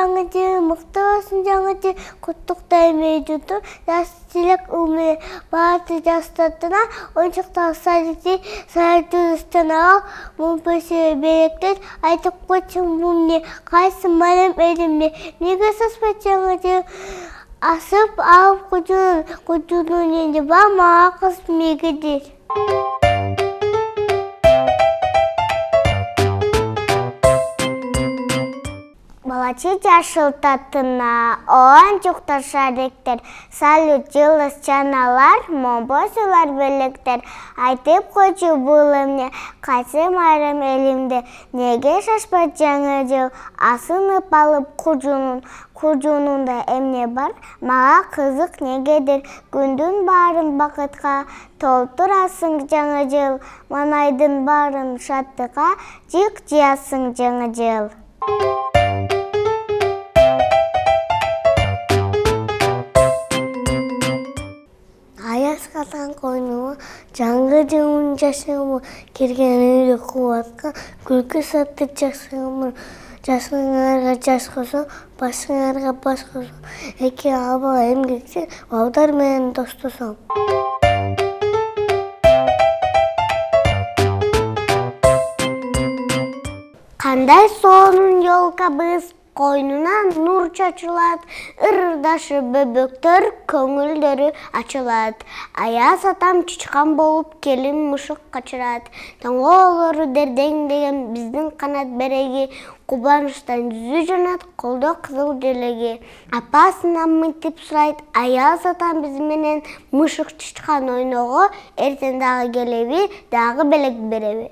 жаңы жыл, мықты болсын жаңы жыл, құттықтаймын жұтып, жас тілек үмі барды жастатына, ойыншықтағы сәлді ұстанаға, мұнпөсі беректер, айтып қойшын бұмне, қайсы малым әлімне, неге саспат жаңы жыл, асып алып құжының енді ба маға қыз мегедер. Балачы жашыл татына, оған жүқтар шаректер, салют жылыс чаналар, момбосылар бөліктер, айтып қойчу бұл өмне, қайсы майрам елімді, неге шашпат жаңы жыл, асынып алып құжунында әмне бар, маға қызық негедір, күндің барын бақытқа, толтырасың жаңы жыл, манайдың барын шаттыға, жик жиясың жаңы жыл. Аяз қатан қойнуы, жаңғы жылын жасыңымы, келген үйлі қуатқа, күлкі сатты жасыңымы, жасыңарға жас қосу, басыңарға бас қосу, әке алба әмгексе, аудар мен достысам. Қандай соның жолға біз қойнынан нұр чачылады, ырдашы бөбөктөр көңілдері açылады. Аяз атам чычқан болып келін мұшық қачырады. Таңғы олары дерден деген біздің қанат береге, Қубаныштан жүзі жанат, қолды қызыл желеге. Апасынан мүйтіп сұрайды, аяз атам бізменен мұшық чычқан ойноғы, ертен дағы келеби, дағы белек береби.